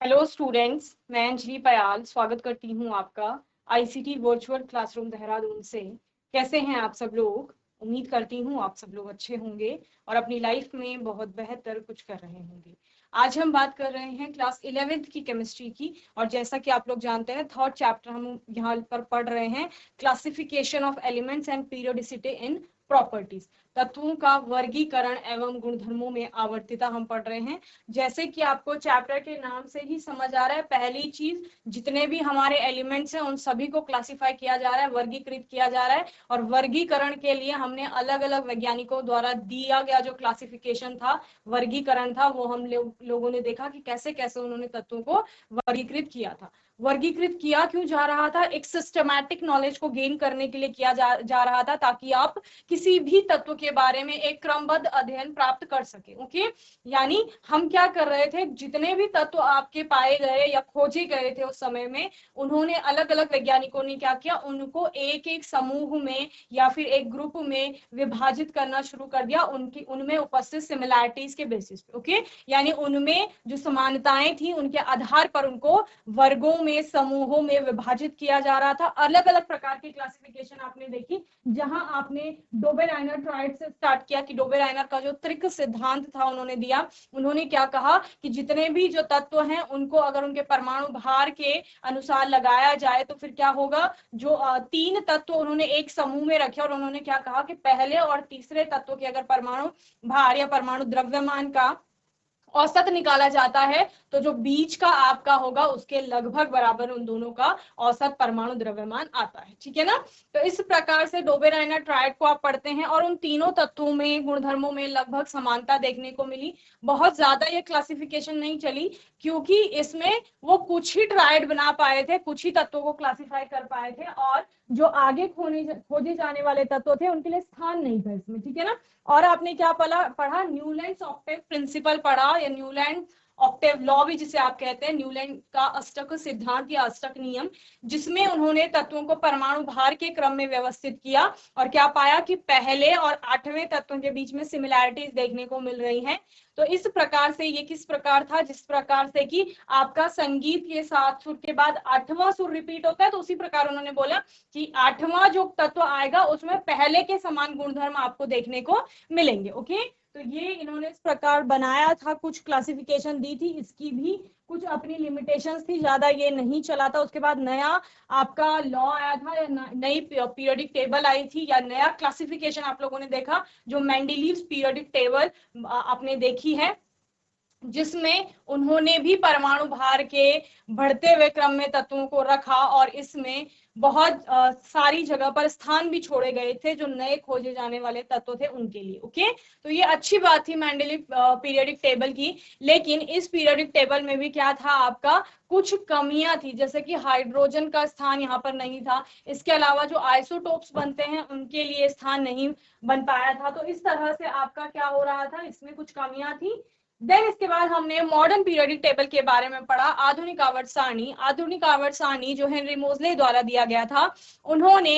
Hello students, मैं अंजलि पयाल स्वागत करती हूँ आपका आईसीटी वर्चुअल क्लासरूम देहरादून से। कैसे हैं आप सब लोग? उम्मीद करती हूँ आप सब लोग अच्छे होंगे और अपनी लाइफ में बहुत बेहतर कुछ कर रहे होंगे। आज हम बात कर रहे हैं क्लास 11th की केमिस्ट्री की, और जैसा कि आप लोग जानते हैं थर्ड चैप्टर हम यहाँ पर पढ़ रहे हैं, classification of elements and periodicity in properties. तत्वों का वर्गीकरण एवं गुणधर्मों में आवर्तिता हम पढ़ रहे हैं। जैसे कि आपको चैप्टर के नाम से ही समझ आ रहा है, पहली चीज जितने भी हमारे एलिमेंट्स हैं उन सभी को क्लासिफाई किया जा रहा है, वर्गीकृत किया जा रहा है। और वर्गीकरण के लिए हमने अलग अलग वैज्ञानिकों द्वारा दिया गया जो क्लासिफिकेशन था, वर्गीकरण था, वो हम लोगों ने देखा कि कैसे कैसे उन्होंने तत्वों को वर्गीकृत किया था। वर्गीकृत किया क्यों जा रहा था? एक सिस्टमैटिक नॉलेज को गेन करने के लिए किया जा रहा था, ताकि आप किसी भी तत्व के बारे में एक क्रमबद्ध अध्ययन प्राप्त कर सके। ओके, यानी हम क्या कर रहे थे, जितने भी तत्व आपके पाए गए या खोजे गए थे उस समय में, उन्होंने अलग अलग वैज्ञानिकों ने क्या किया, उनको एक एक समूह में या फिर एक ग्रुप में विभाजित करना शुरू कर दिया, उनकी उनमें उपस्थित सिमिलैरिटीज के बेसिस पे। ओके, यानी उनमें जो समानताएं थी उनके आधार पर उनको वर्गों में, समूहों में विभाजित किया जा रहा था। अलग अलग प्रकार की क्लासिफिकेशन आपने देखी, जहां आपने डोबेराइनर ट्राइड से स्टार्ट किया कि डोबेराइनर का जो त्रिक सिद्धांत था उन्होंने दिया। उन्होंने क्या कहा कि जितने भी जो तत्व हैं उनको अगर उनके परमाणु भार के अनुसार लगाया जाए तो फिर क्या होगा, जो तीन तत्व उन्होंने एक समूह में रखे, और उन्होंने क्या कहा कि पहले और तीसरे तत्व के अगर परमाणु भार या परमाणु द्रव्यमान का औसत निकाला जाता है तो जो बीच का आपका होगा उसके लगभग बराबर उन दोनों का औसत परमाणु द्रव्यमान आता है। ठीक है ना? तो इस प्रकार से डोबेराइनर ट्रायड को आप पढ़ते हैं और उन तीनों तत्वों में, गुणधर्मों में लगभग समानता देखने को मिली। बहुत ज्यादा ये क्लासिफिकेशन नहीं चली, क्योंकि इसमें वो कुछ ही ट्रायड बना पाए थे, कुछ ही तत्वों को क्लासिफाई कर पाए थे, और जो आगे खोजे जाने वाले तत्व थे उनके लिए स्थान नहीं था इसमें। ठीक है ना? और आपने क्या पढ़ा? न्यूलैंड्स ऑक्टेव प्रिंसिपल पढ़ा, या न्यूलैंड ऑक्टेव लॉ भी जिसे आप कहते हैं, न्यूलैंड का अष्टक सिद्धांत या अष्टक नियम, जिसमें उन्होंने तत्वों को परमाणु भार के क्रम में व्यवस्थित किया और क्या पाया कि पहले और आठवें तत्वों के बीच में सिमिलैरिटीज देखने को मिल रही हैं। तो इस प्रकार से ये किस प्रकार था, जिस प्रकार से कि आपका संगीत के 7 सुर के बाद 8वां सुर रिपीट होता है, तो उसी प्रकार उन्होंने बोला कि 8वां जो तत्व आएगा उसमें पहले के समान गुणधर्म आपको देखने को मिलेंगे। ओके, तो ये इन्होंने इस प्रकार बनाया था, कुछ क्लासिफिकेशन दी थी, इसकी भी कुछ अपनी लिमिटेशंस थी, ज्यादा ये नहीं चला था। उसके बाद नया आपका लॉ आया था, या नई पीरियोडिक टेबल आई थी, या नया क्लासिफिकेशन आप लोगों ने देखा, जो मेंडेलीव्स पीरियोडिक टेबल आपने देखी है, जिसमें उन्होंने भी परमाणु भार के बढ़ते हुए क्रम में तत्वों को रखा, और इसमें बहुत सारी जगह पर स्थान भी छोड़े गए थे जो नए खोजे जाने वाले तत्व थे उनके लिए। ओके, तो ये अच्छी बात थी मेंडेलीव पीरियोडिक टेबल की। लेकिन इस पीरियोडिक टेबल में भी क्या था, आपका कुछ कमियां थी, जैसे कि हाइड्रोजन का स्थान यहाँ पर नहीं था, इसके अलावा जो आइसोटोप्स बनते हैं उनके लिए स्थान नहीं बन पाया था। तो इस तरह से आपका क्या हो रहा था, इसमें कुछ कमियां थी। देन इसके बाद हमने मॉडर्न पीरियोडिक टेबल के बारे में पढ़ा, आधुनिक आवर्त सारणी। आधुनिक आवर्त सारणी जो हेनरी मोजले द्वारा दिया गया था, उन्होंने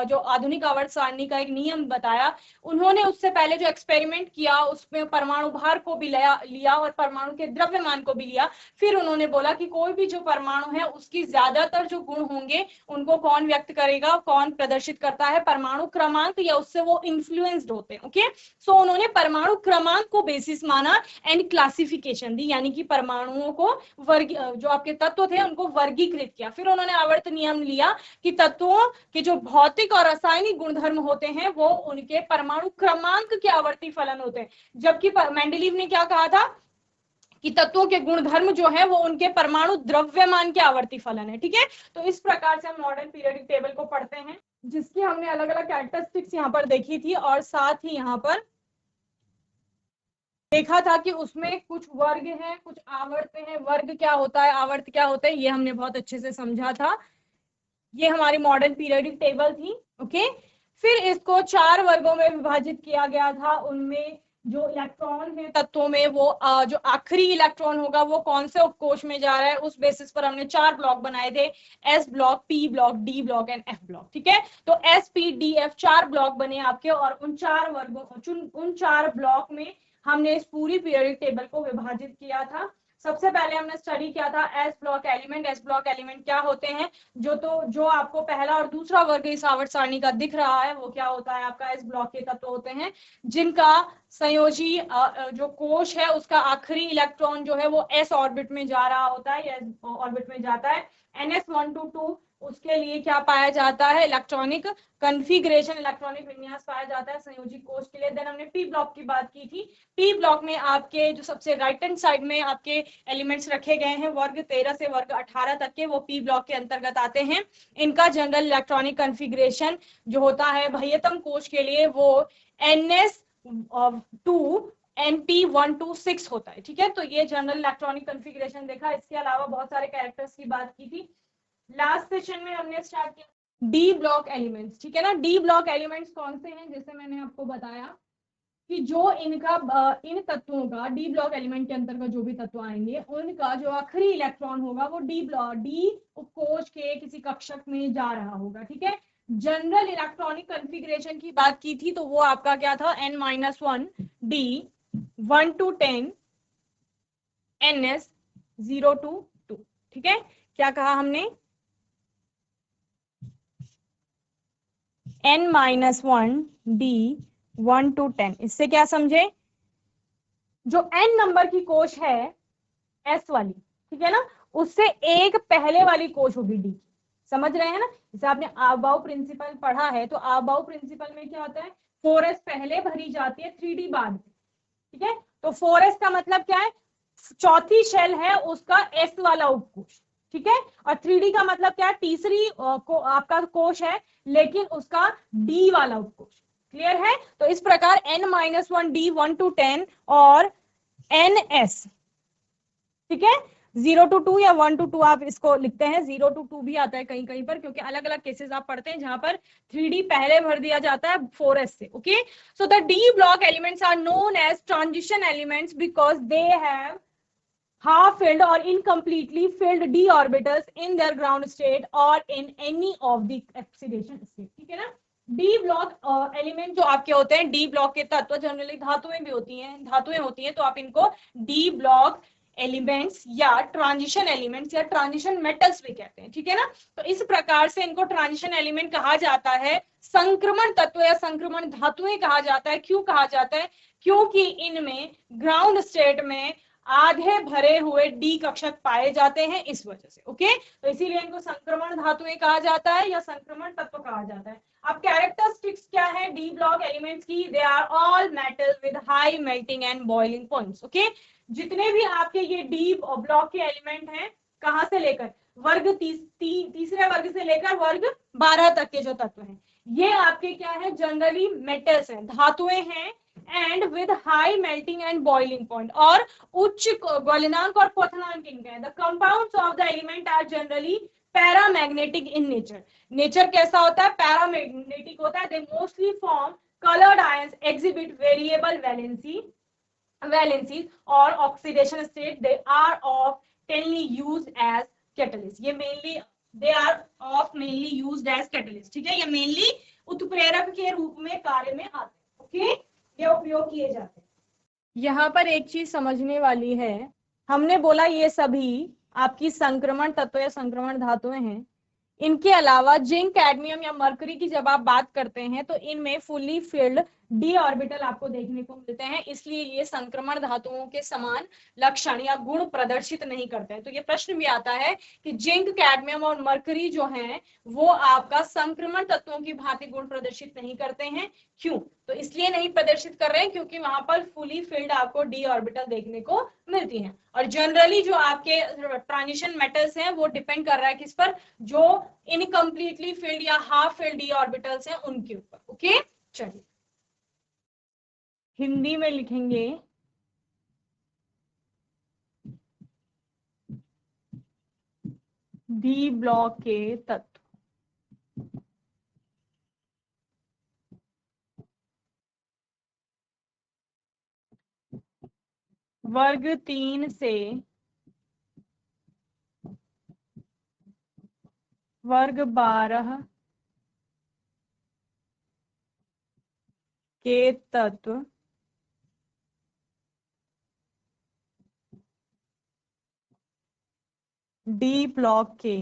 जो आधुनिक आवर्त सारणी का एक नियम बताया। उन्होंने उससे पहले जो एक्सपेरिमेंट किया उसमें परमाणु भार को भी लिया और परमाणु के द्रव्यमान को भी लिया। फिर उन्होंने बोला कि कोई भी जो परमाणु है उसकी ज्यादातर जो गुण होंगे उनको कौन व्यक्त करेगा, कौन प्रदर्शित करता है, परमाणु क्रमांक, या उससे वो इन्फ्लुएंस्ड होते हैं। ओके, सो उन्होंने परमाणु क्रमांक को बेसिस माना एंड क्लासिफिकेशन दी, यानी कि परमाणुओं को जो आपके तत्व थे उनको वर्गीकृत किया। फिर उन्होंने आवर्त नियम लिया कि तत्वों के जो भौतिक और रासायनिक गुणधर्म होते हैं वो उनके परमाणु क्रमांक के आवर्ती फलन होते हैं। जबकि मेंडेलीव ने क्या कहा था कि तत्वों के गुणधर्म जो है वो उनके परमाणु द्रव्यमान के आवर्ती फलन है। ठीक है, तो इस प्रकार से हम मॉडर्न पीरियोडिक टेबल को पढ़ते हैं, जिसकी हमने अलग अलग कैरेक्टरिस्टिक्स यहाँ पर देखी थी, और साथ ही यहाँ पर देखा था कि उसमें कुछ वर्ग हैं, कुछ आवर्त हैं। वर्ग क्या होता है, आवर्त क्या होता है, ये हमने बहुत अच्छे से समझा था। ये हमारी मॉडर्न पीरियोडिक टेबल थी। ओके, फिर इसको 4 वर्गों में विभाजित किया गया था। उनमें जो इलेक्ट्रॉन है तत्वों में, वो जो आखिरी इलेक्ट्रॉन होगा वो कौन से उपकोष में जा रहा है, उस बेसिस पर हमने 4 ब्लॉक बनाए थे, S block, P block, D block and F block. ठीक है, तो S P D F 4 block बने आपके, और उन 4 वर्गों, उन 4 ब्लॉक में हमने इस पूरी पीरियोडिक टेबल को विभाजित किया था। सबसे पहले हमने स्टडी किया था S block element. S block element क्या होते हैं? जो आपको पहला और दूसरा वर्ग इस आवर्त सारणी का दिख रहा है वो क्या होता है? आपका एस ब्लॉक के तत्व होते हैं जिनका संयोजी जो कोश है उसका आखिरी इलेक्ट्रॉन जो है वो एस ऑर्बिट में जा रहा होता है, एस ऑर्बिट में जाता है। NS122 उसके लिए क्या पाया जाता है? इलेक्ट्रॉनिक कन्फिग्रेशन, इलेक्ट्रॉनिक विन्यास पाया जाता है संयोजी कोश के लिए। देन हमने पी ब्लॉक की बात की थी। पी ब्लॉक में आपके जो सबसे राइट हैंड साइड में आपके एलिमेंट्स रखे गए हैं वर्ग 13 से वर्ग 18 तक के, वो पी ब्लॉक के अंतर्गत आते हैं। इनका जनरल इलेक्ट्रॉनिक कन्फिग्रेशन जो होता है बाह्यतम कोश के लिए वो NS2 NP126 होता है। ठीक है, तो ये जनरल इलेक्ट्रॉनिक कन्फिग्रेशन देखा। इसके अलावा बहुत सारे कैरेक्टर्स की बात की थी। लास्ट सेशन में हमने स्टार्ट किया डी ब्लॉक एलिमेंट्स। ठीक है ना, डी ब्लॉक एलिमेंट्स कौन से हैं? जैसे मैंने आपको बताया कि जो इनका इन तत्वों का डी ब्लॉक एलिमेंट के अंतर्गत जो भी तत्व आएंगे उनका जो आखिरी इलेक्ट्रॉन होगा वो डी उपकोश के किसी कक्षक में जा रहा होगा। ठीक है, जनरल इलेक्ट्रॉनिक कन्फिग्रेशन की बात की थी तो वो आपका क्या था? N-1 D 1 to 10 NS 0 to 2। ठीक है, क्या कहा हमने? N-1 D 1 to 10। इससे क्या समझे? जो n नंबर की कोश है S वाली, ठीक है ना, उससे एक पहले वाली कोश होगी D। समझ रहे हैं ना? जैसे आपने आबाउ प्रिंसिपल पढ़ा है तो आबाउ प्रिंसिपल में क्या होता है? 4s पहले भरी जाती है, 3d बाद में। ठीक है, तो 4s का मतलब क्या है? चौथी शेल है उसका S वाला उपकोश। ठीक है, और 3d का मतलब क्या है? तीसरी आपका कोश है लेकिन उसका D वाला उपकोश। क्लियर है? तो इस प्रकार N-1 D 1 to 10 और NS, ठीक है, 0 to 2 या 1 to 2 आप इसको लिखते हैं। 0 to 2 भी आता है कहीं कहीं पर, क्योंकि अलग अलग केसेस आप पढ़ते हैं जहां पर 3D पहले भर दिया जाता है 4s से। Okay, so the D block elements are known as transition elements because they have half filled or incompletely filled d orbitals in their ground state or in any of the oxidation state। ठीक है ना, D block element जो आपके होते हैं, D block के तत्व generally धातुएं भी होती हैं, धातुएं होती हैं, तो आप इनको डी ब्लॉक एलिमेंट्स या ट्रांजिशन एलिमेंट्स या ट्रांजिशन मेटल्स भी कहते हैं। ठीक है ना, तो इस प्रकार से इनको ट्रांजिशन एलिमेंट कहा जाता है, संक्रमण तत्व या संक्रमण धातुएं कहा जाता है। क्यों कहा जाता है? क्योंकि इनमें ग्राउंड स्टेट में आधे भरे हुए डी कक्षक पाए जाते हैं, इस वजह से। ओके, तो इसीलिए इनको संक्रमण धातुएं कहा जाता है या संक्रमण तत्व कहा जाता है। अब कैरेक्टरिस्टिक्स क्या है डी ब्लॉक एलिमेंट्स की? They are all metal with high melting and boiling points. Okay, जितने भी आपके ये डी ब्लॉक के एलिमेंट हैं, कहां से लेकर वर्ग तीसरे वर्ग से लेकर वर्ग 12 तक के जो तत्व हैं, ये आपके क्या है? जनरली मेटल्स हैं, धातुएं हैं, and with high melting and boiling point, और उच्च गलनांक और क्वथनांक इनका है। The compounds of the element are generally paramagnetic in nature. Nature कैसा होता है? पैरामैग्नेटिक होता है। They mostly form colored ions, exhibit variable valencies or oxidation state. They are oftenly used as catalyst। ये mainly they are of mainly used as catalyst। ठीक है, ये mainly उत्प्रेरक के रूप में कार्य में आते हैं। ओके, ये उपयोग किए जाते हैं। यहाँ पर एक चीज समझने वाली है, हमने बोला ये सभी आपकी संक्रमण तत्व या संक्रमण धातुएं हैं। इनके अलावा जिंक, कैडमियम या मरकरी की जब आप बात करते हैं तो इनमें फुल्ली फिल्ड डी ऑर्बिटल आपको देखने को मिलते हैं, इसलिए ये संक्रमण धातुओं के समान लक्षण या गुण प्रदर्शित नहीं करते हैं। तो ये प्रश्न भी आता है कि जिंक, कैडमियम और मरकरी जो हैं वो आपका संक्रमण तत्वों की भांति गुण प्रदर्शित नहीं करते हैं। क्यों? तो इसलिए नहीं प्रदर्शित कर रहे हैं क्योंकि वहां पर फुली फिल्ड आपको डी ऑर्बिटल देखने को मिलती हैं। और जनरली जो आपके ट्रांजिशन मेटल्स हैं वो डिपेंड कर रहा है किस पर? जो इनकम्प्लीटली फिल्ड या हाफ फिल्ड डी ऑर्बिटल्स हैं उनके ऊपर। ओके, चलिए हिंदी में लिखेंगे डी ब्लॉक के तत्व। वर्ग 3 से वर्ग 12 के तत्व डी ब्लॉक के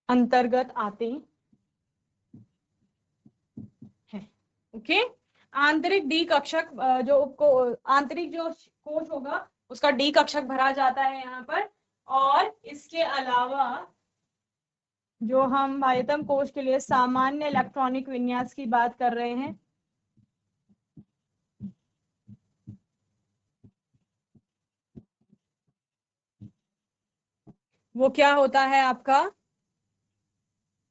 अंतर्गत आते हैं। ओके, आंतरिक डी कक्षक आंतरिक जो कोश होगा उसका डी कक्षक भरा जाता है यहाँ पर। और इसके अलावा जो हम बाह्यतम कोश के लिए सामान्य इलेक्ट्रॉनिक विन्यास की बात कर रहे हैं, वो क्या होता है आपका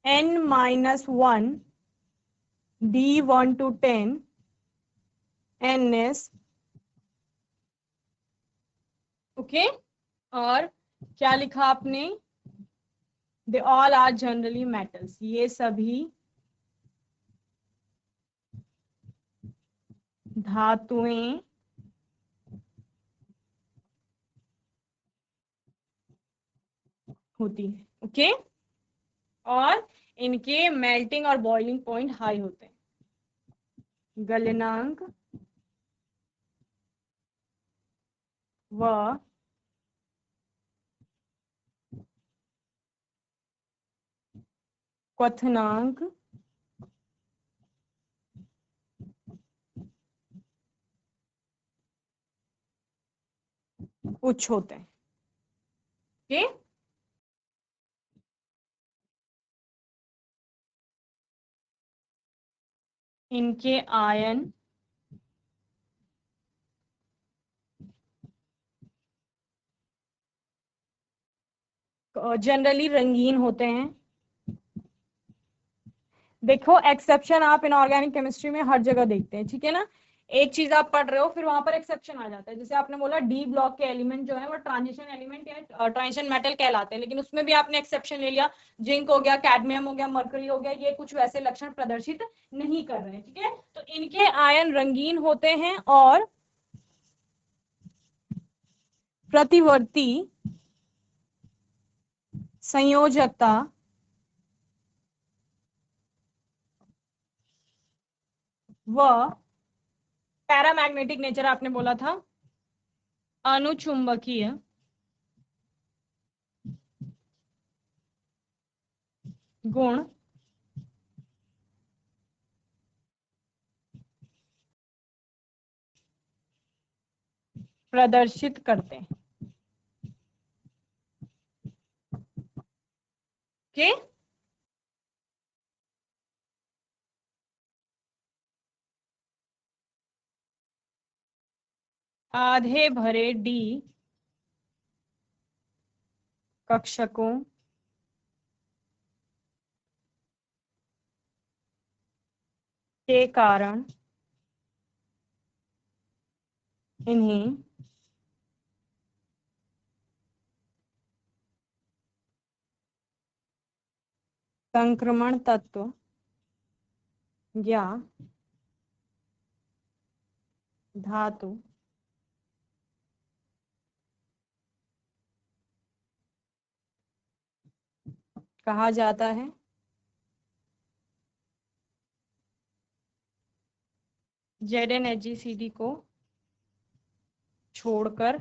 n-1 d1 to 10 ns। Okay, और क्या लिखा आपने, they all are generally metals, ये सभी धातुएं होती हैं। ओके, और इनके मेल्टिंग और बॉइलिंग पॉइंट हाई होते हैं। गलनांक व क्वथनांक उच्च होते हैं। ओके, इनके आयन जनरली रंगीन होते हैं। देखो एक्सेप्शन आप इनऑर्गेनिक केमिस्ट्री में हर जगह देखते हैं, ठीक है ना। एक चीज आप पढ़ रहे हो फिर वहां पर एक्सेप्शन आ जाता है। जैसे आपने बोला डी ब्लॉक के एलिमेंट जो है वो ट्रांजिशन एलिमेंट या ट्रांजिशन मेटल कहलाते हैं, लेकिन उसमें भी आपने एक्सेप्शन ले लिया। जिंक हो गया, कैडमियम हो गया, मरकरी हो गया, ये कुछ वैसे लक्षण प्रदर्शित नहीं कर रहे हैं, ठीक है। तो इनके आयन रंगीन होते हैं और प्रतिवर्ती संयोजकता व पैरामैग्नेटिक नेचर आपने बोला था, अनुचुंबकीय गुण प्रदर्शित करते हैं। ओके, आधे भरे डी कक्षकों के कारण इन्हें संक्रमण तत्व या धातु कहा जाता है। ZnHgCd को छोड़कर,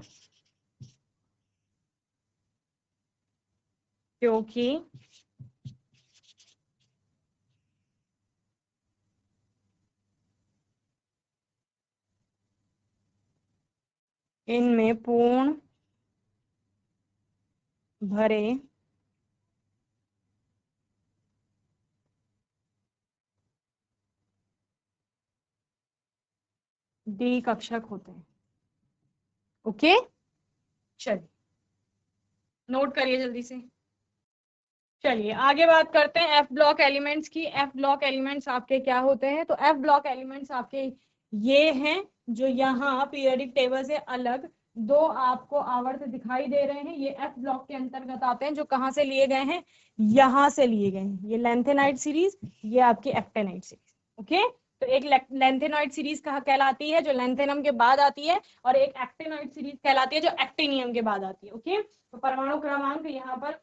क्योंकि इनमें पूर्ण भरे डी कक्षक होते हैं। ओके, चलिए नोट करिए जल्दी से। चलिए आगे बात करते हैं एफ ब्लॉक एलिमेंट्स की। एफ ब्लॉक एलिमेंट्स आपके क्या होते हैं, तो एफ ब्लॉक एलिमेंट्स आपके ये हैं जो यहाँ पीरियोडिक टेबल से अलग दो आपको आवर्त दिखाई दे रहे हैं। ये एफ ब्लॉक के अंतर्गत आते हैं, जो कहाँ से लिए गए हैं, यहाँ से लिए गए हैं। ये लेंथेनाइड सीरीज, ये आपकी एक्टेनाइड सीरीज। ओके, तो एक लेंथेनॉइड सीरीज कहा कहलाती है जो लेंथेनम के बाद आती है, और एक एक्टेनॉइड सीरीज कहलाती है जो एक्टिनियम के बाद आती है। ओके, तो परमाणु क्रमांक यहाँ पर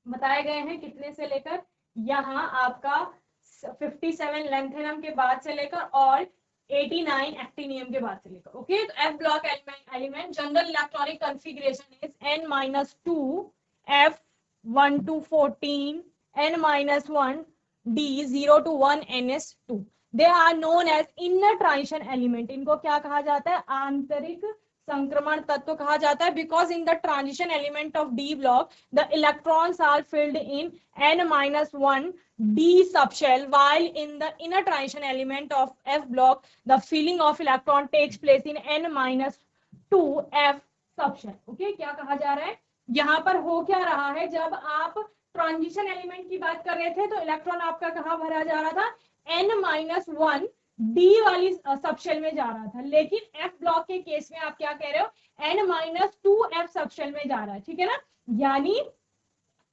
बताए गए हैं कितने से लेकर यहाँ आपका 57 लेंथेनम के बाद से लेकर और 89 एक्टिनियम के बाद से लेकर। ओके, तो F block element general electronic configuration is n-2 f1 to 14 n-1 d 0 to 1 ns2। They are known as inner transition element. इनको क्या कहा जाता है? आंतरिक संक्रमण तत्व कहा जाता है। Because in the transition element of D block the electrons are filled in n-1 d subshell, while in the inner transition element of f block the filling of electron takes place in n-2 f subshell। Okay, क्या कहा जा रहा है यहाँ पर? हो क्या रहा है, जब आप ट्रांजिशन एलिमेंट की बात कर रहे थे तो इलेक्ट्रॉन आपका कहाँ भरा जा रहा था? n-1 डी वाली सबशेल में जा रहा था। लेकिन एफ ब्लॉक के केस में आप क्या कह रहे हो? n-2 एफ सबशेल में जा रहा है। ठीक है ना? यानी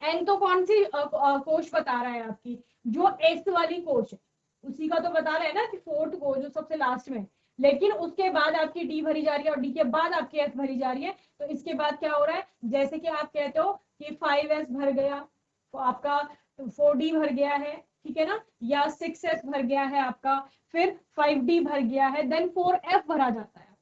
एन तो कौन सी कोश बता रहा है आपकी? जो एस वाली कोश है उसी का तो बता रहा है ना कि फोर्थ कोश जो सबसे लास्ट में। लेकिन उसके बाद आपकी डी भरी जा रही है और डी के बाद आपकी एस भरी जा रही है। तो इसके बाद क्या हो रहा है? जैसे कि आप कहते हो कि 5s भर गया तो आपका 4d भर गया है। ठीक है ना? या 6s भर गया है आपका, फिर 5d भर गया है, देन 4f भरा जाता है।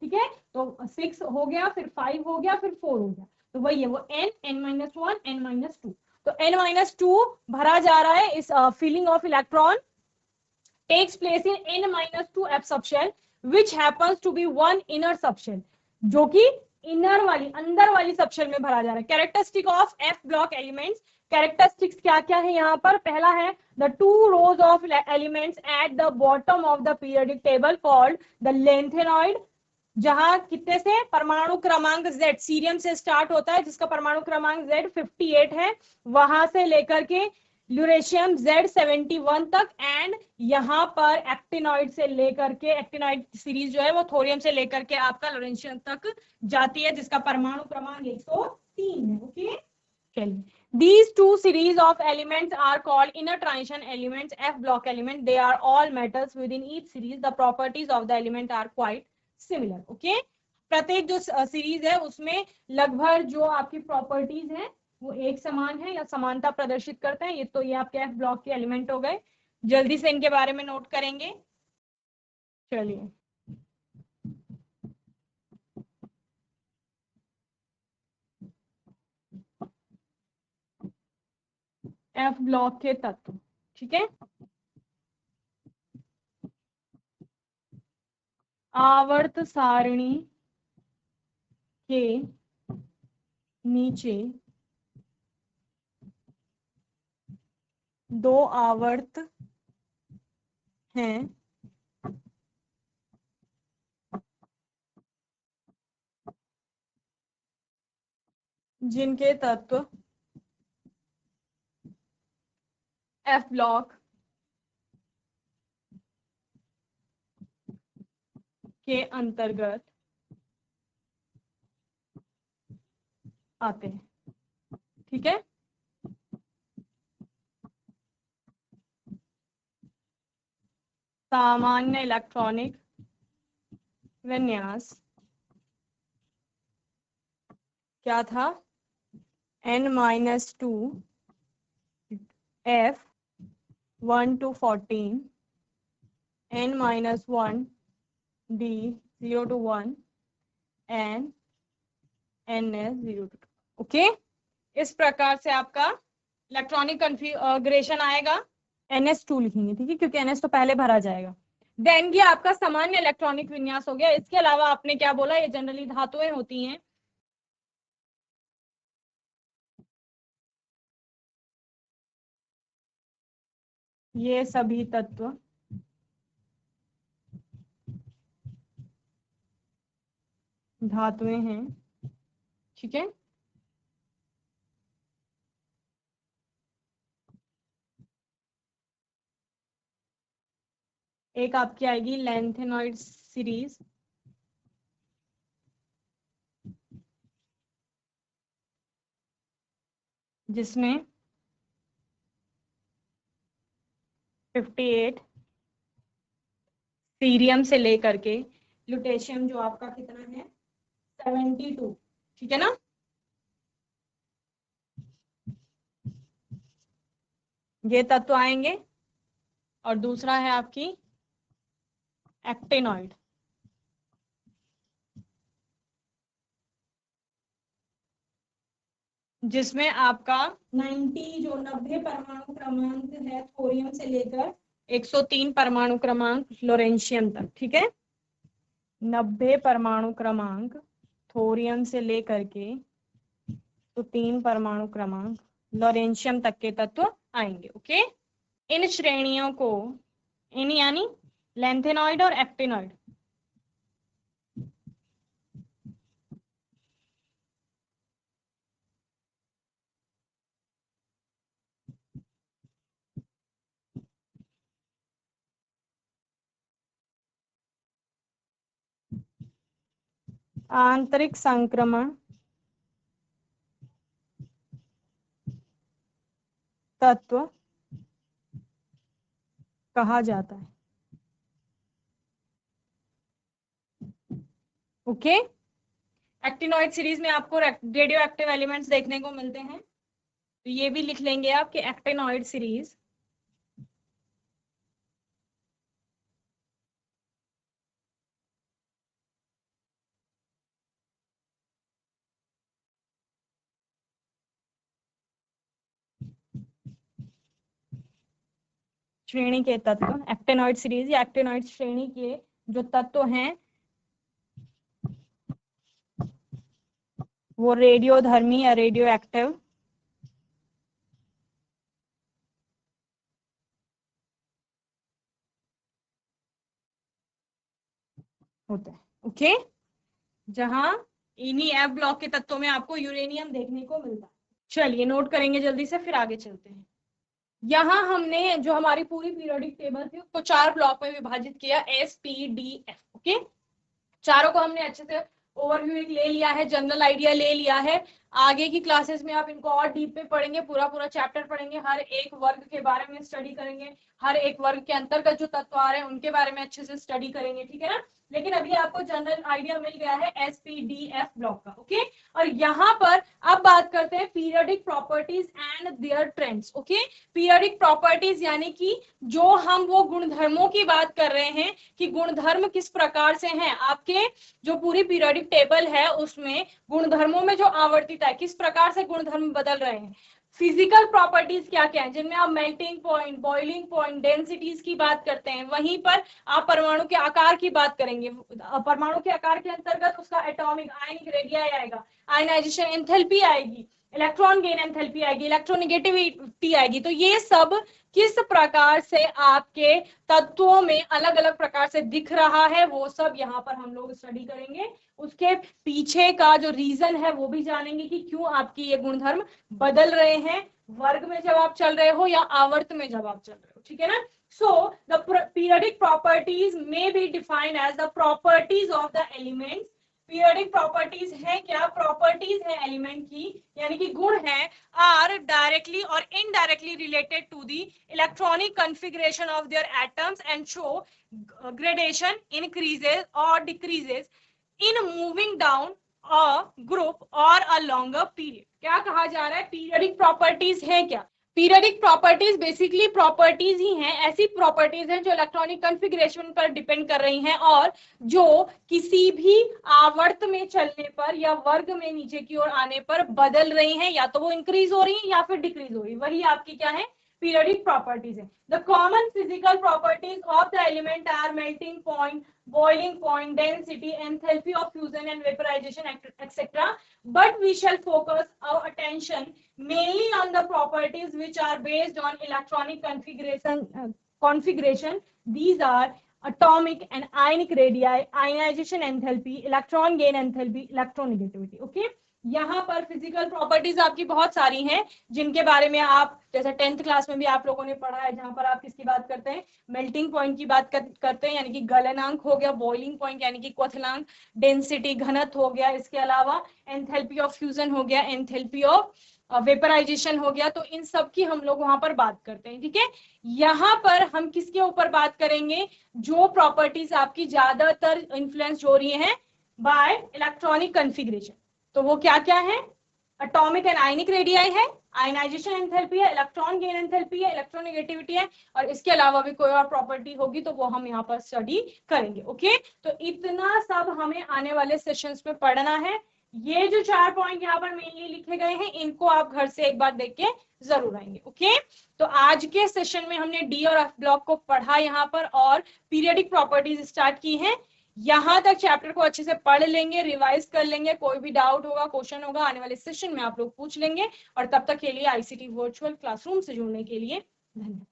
ठीक है? तो 6 हो गया, फिर 5 हो गया, फिर 4 हो गया। तो वही है वो n-1 n-2। तो n-2 भरा जा रहा है। इस filling of electron takes place in n-2 f subshell which happens to be one inner subshell, जो कि इनर वाली अंदर वाली सबशेल में भरा जा रहा है। Characteristic of F block elements, characteristics क्या क्या है यहाँ पर? पहला है the 2 rows of elements at the bottom of the periodic table called the lanthanide, जहां कितने से? परमाणु क्रमांक Z सीरियम से स्टार्ट होता है जिसका परमाणु क्रमांक Z 58 है, वहां से लेकर के ल्यूरेशियम Z71 तक, एंड यहाँ पर एक्टिनॉइड से लेकर के, एक्टिनॉइड सीरीज जो है वो थोरियम से लेकर के आपका लॉरेंशियम तक जाती है जिसका परमाणु क्रमांक 103 है। ओके, चलिए। These two series of elements are called inner transition elements, F block element. They are all metals within each series. The properties of the element are quite similar. Okay? प्रत्येक जो सीरीज है उसमें लगभग जो आपकी properties हैं वो एक समान है या समानता प्रदर्शित करते हैं। ये तो ये आपके एफ ब्लॉक के एलिमेंट हो गए। जल्दी से इनके बारे में नोट करेंगे। चलिए, एफ ब्लॉक के तत्व। ठीक है, आवर्त सारणी के नीचे 2 आवर्त हैं जिनके तत्व एफ ब्लॉक के अंतर्गत आते हैं। ठीक है, सामान्य इलेक्ट्रॉनिक विन्यास क्या था? n-2 f1 to 14 n-1 d 0 to 1 and ns 0 to 2। Okay, इस प्रकार से आपका इलेक्ट्रॉनिक कॉन्फ़िगरेशन आएगा। ns2 लिखेंगे, ठीक है, क्योंकि ns तो पहले भरा जाएगा। देन ये आपका सामान्य इलेक्ट्रॉनिक विन्यास हो गया। इसके अलावा आपने क्या बोला? ये जनरली धातुएं होती हैं। ये सभी तत्व धातुएं हैं। ठीक है, एक आपकी आएगी लैंथेनॉइड सीरीज, जिसमें 58 सीरियम से लेकर के लुटेशियम जो आपका कितना है? 72। ठीक है ना? ये तत्व आएंगे। और दूसरा है आपकी एक्टिनॉइड। जिसमें आपका 90 परमाणु क्रमांक है थोरियम से लेकर 103 परमाणु क्रमांक लोरेंशियम तक, ठीक है। 90 परमाणु क्रमांक थोरियम से लेकर के तो 3 परमाणु क्रमांक लोरेंशियम तक के तत्व आएंगे, ओके। इन श्रेणियों को इन यानी लैंथेनॉइड और एक्टिनॉइड आंतरिक संक्रमण तत्व कहा जाता है, ओके। एक्टिनॉइड सीरीज में आपको रेडियो एक्टिव एलिमेंट्स देखने को मिलते हैं, तो ये भी लिख लेंगे आप कि एक्टिनॉइड सीरीज श्रेणी के तत्व, एक्टिनॉइड सीरीज या एक्टिनॉइड श्रेणी के जो तत्व हैं वो रेडियोधर्मी या रेडियो एक्टिव होता है, ओके। जहां इन्हीं एफ ब्लॉक के तत्वों में आपको यूरेनियम देखने को मिलता है। चलिए नोट करेंगे जल्दी से, फिर आगे चलते हैं। यहाँ हमने जो हमारी पूरी पीरियोडिक टेबल थी उसको 4 ब्लॉक में विभाजित किया, S P D F, okay. चारों को हमने अच्छे से ओवरव्यू एक ले लिया है, जनरल आइडिया ले लिया है। आगे की क्लासेस में आप इनको और डीप में पढ़ेंगे, पूरा पूरा चैप्टर पढ़ेंगे, हर एक वर्ग के बारे में स्टडी करेंगे, हर एक वर्ग के अंतर्गत जो तत्व आ रहे हैं उनके बारे में अच्छे से स्टडी करेंगे, ठीक है ना। लेकिन अभी आपको जनरल आइडिया मिल गया है एसपीडीएफ ब्लॉक का, ओके। और यहाँ पर अब बात करते हैं periodic properties and their trends, okay. Periodic properties यानी कि जो हम वो गुणधर्मों की बात कर रहे हैं कि गुणधर्म किस प्रकार से हैं। आपके जो पूरी पीरियोडिक टेबल है उसमें गुणधर्मों में जो आवर्तिता है किस प्रकार से गुणधर्म बदल रहे हैं। फिजिकल प्रॉपर्टीज क्या क्या है, जिनमें आप melting point, boiling point, densities की बात करते हैं। वहीं पर आप परमाणु के आकार की बात करेंगे, परमाणु के आकार के अंतर्गत उसका एटॉमिक आयनिक रेडियाई आएगा, आयनाइजेशन एंथैल्पी आएगी, इलेक्ट्रॉन गेन एंथैल्पी आएगी, इलेक्ट्रोनेगेटिविटी आएगी। तो ये सब किस प्रकार से आपके तत्वों में अलग अलग प्रकार से दिख रहा है वो सब यहाँ पर हम लोग स्टडी करेंगे। उसके पीछे का जो रीजन है वो भी जानेंगे कि क्यों आपकी ये गुणधर्म बदल रहे हैं वर्ग में जब आप चल रहे हो या आवर्त में जब आप चल रहे हो, ठीक है ना। So the periodic properties may be defined as the properties of the elements. Periodic properties है क्या, प्रॉपर्टीज है एलिमेंट की, यानी कि गुण है, आर डायरेक्टली और indirectly related to the electronic configuration of their atoms and show gradation increases और decreases in moving down a group और अ लॉन्गर पीरियड। क्या कहा जा रहा है, पीरियोडिक प्रॉपर्टीज है क्या। पीरियोडिक प्रॉपर्टीज बेसिकली प्रॉपर्टीज ही हैं, ऐसी प्रॉपर्टीज हैं जो इलेक्ट्रॉनिक कॉन्फ़िगरेशन पर डिपेंड कर रही हैं और जो किसी भी आवर्त में चलने पर या वर्ग में नीचे की ओर आने पर बदल रही हैं, या तो वो इंक्रीज हो रही है या फिर डिक्रीज हो रही है, वही आपकी क्या है, पीरियोडिक प्रॉपर्टीज है। The common physical properties of the element are melting point, boiling point, density, enthalpy of fusion and vaporization, etc. But we shall focus our attention mainly on the properties which are based on electronic configuration. These are atomic and ionic radii, ionization enthalpy, electron gain enthalpy, electronegativity. Okay. यहाँ पर physical properties आपकी बहुत सारी हैं जिनके बारे में आप जैसे 10th क्लास में भी आप लोगों ने पढ़ा है, जहां पर आप किसकी बात करते हैं, मेल्टिंग पॉइंट की बात करते हैं, यानी कि गलनांक हो गया, बॉइलिंग पॉइंट यानी कि क्वथनांक, डेंसिटी घनत्व हो गया, इसके अलावा एंथैल्पी ऑफ फ्यूजन हो गया, एंथैल्पी ऑफ वेपराइजेशन हो गया। तो इन सब की हम लोग वहां पर बात करते हैं, ठीक है। यहाँ पर हम किसके ऊपर बात करेंगे, जो प्रॉपर्टीज आपकी ज्यादातर इन्फ्लुएंस हो रही है बाय इलेक्ट्रॉनिक कॉन्फ़िगरेशन। तो वो क्या क्या है, एटॉमिक एंड आयनिक रेडियाई है, आयनाइजेशन एंथैल्पी है, इलेक्ट्रॉन गेन एंथैल्पी है, इलेक्ट्रोनेगेटिविटी है, और इसके अलावा भी कोई और प्रॉपर्टी होगी तो वो हम यहाँ पर स्टडी करेंगे। ओके, तो इतना सब हमें आने वाले सेशंस में पढ़ना है। ये जो 4 पॉइंट यहाँ पर मेनली लिखे गए हैं, इनको आप घर से एक बार देख के जरूर आएंगे। ओके, तो आज के सेशन में हमने डी और एफ ब्लॉक को पढ़ा यहाँ पर, और पीरियडिक प्रॉपर्टीज स्टार्ट की हैं। यहां तक चैप्टर को अच्छे से पढ़ लेंगे, रिवाइज कर लेंगे, कोई भी डाउट होगा, क्वेश्चन होगा, आने वाले सेशन में आप लोग पूछ लेंगे। और तब तक के लिए आईसीटी वर्चुअल क्लासरूम से जुड़ने के लिए धन्यवाद।